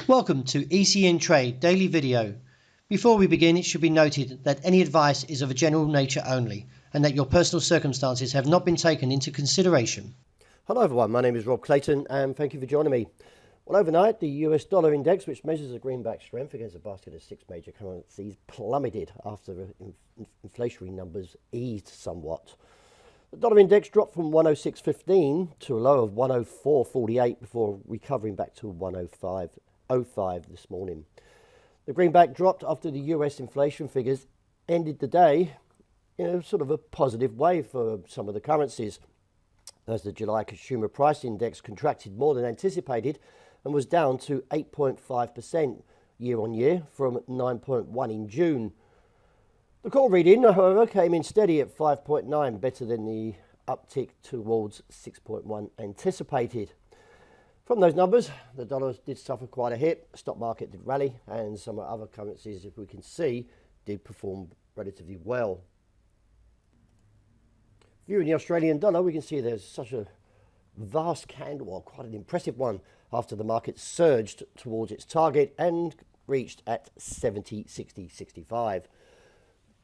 Welcome to ECNTRADE Daily Video. Before we begin, it should be noted that any advice is of a general nature only and that your personal circumstances have not been taken into consideration. Hello everyone, my name is Rob Clayton and thank you for joining me. Well, overnight the US dollar index, which measures the greenback strength against a basket of 6 major currencies, plummeted after inflationary numbers eased somewhat. The dollar index dropped from 106.15 to a low of 104.48 before recovering back to 105.05 this morning. The greenback dropped after the US inflation figures ended the day in a sort of a positive way for some of the currencies, as the July Consumer Price Index contracted more than anticipated and was down to 8.5% year on year from 9.1 in June. The core reading, however, came in steady at 5.9, better than the uptick towards 6.1 anticipated. From those numbers, the dollar did suffer quite a hit, the stock market did rally, and some other currencies, if we can see, did perform relatively well. Viewing the Australian dollar, we can see there's such a vast candle, or quite an impressive one, after the market surged towards its target and reached at 70, 60, 65.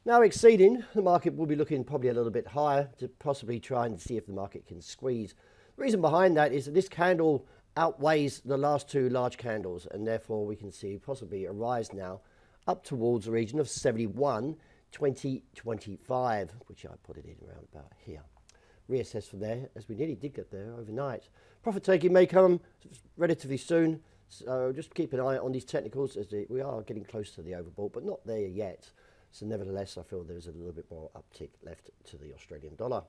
Now exceeding, the market will be looking probably a little bit higher to possibly try and see if the market can squeeze. The reason behind that is that this candle outweighs the last two large candles, and therefore we can see possibly a rise now up towards the region of 71, 2025, which I put it in around about here. Reassess from there, as we nearly did get there overnight. Profit taking may come relatively soon, so just keep an eye on these technicals, as we are getting close to the overbought, but not there yet. So nevertheless, I feel there's a little bit more uptick left to the Australian dollar.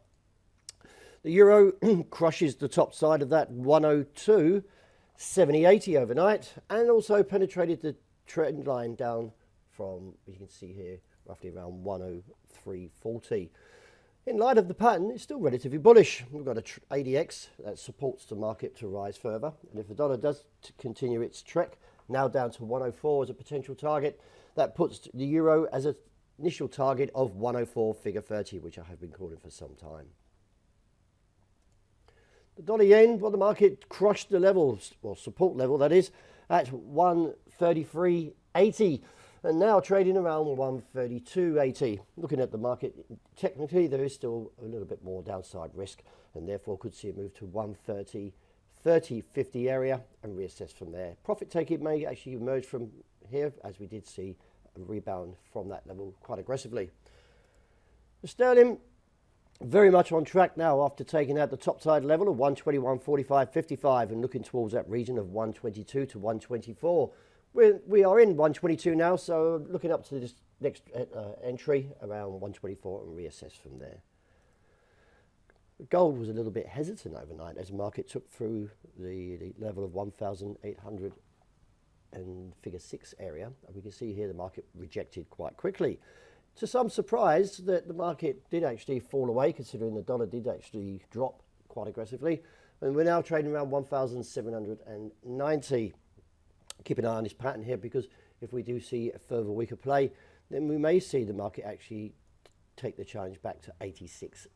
The euro crushes the top side of that 102.7080 overnight, and also penetrated the trend line down from, you can see here, roughly around 103.40. In light of the pattern, it's still relatively bullish. We've got a ADX that supports the market to rise further, and if the dollar does continue its trek, now down to 104 as a potential target, that puts the euro as an initial target of 104.30, which I have been calling for some time. The dollar yen, well, the market crushed the levels, or support level that is, at 133.80, and now trading around 132.80. Looking at the market, technically there is still a little bit more downside risk, and therefore could see a move to 130.50 area and reassess from there. Profit taking may actually emerge from here, as we did see a rebound from that level quite aggressively. The sterling, very much on track now after taking out the top side level of 121.45.55 and looking towards that region of 122 to 124. We are in 122 now, so looking up to this next entry around 124 and reassess from there. Gold was a little bit hesitant overnight as the market took through the level of 1,800 and figure 6 area, and we can see here the market rejected quite quickly. To some surprise, that the market did actually fall away, considering the dollar did actually drop quite aggressively, and we're now trading around 1,790. Keep an eye on this pattern here, because if we do see a further weaker play, then we may see the market actually take the challenge back to 86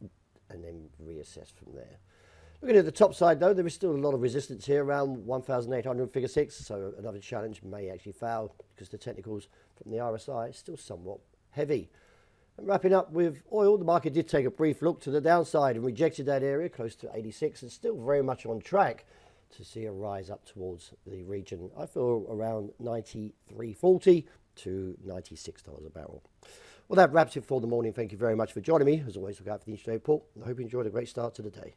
and then reassess from there. Looking at the top side though, there is still a lot of resistance here around 1,800 figure 6, so another challenge may actually fail because the technicals from the RSI is still somewhat heavy. And wrapping up with oil, the market did take a brief look to the downside and rejected that area close to 86, and still very much on track to see a rise up towards the region, I feel, around 93.40 to $96 a barrel. Well, that wraps it for the morning. Thank you very much for joining me. As always, look out for the intraday report. I hope you enjoyed a great start to the day.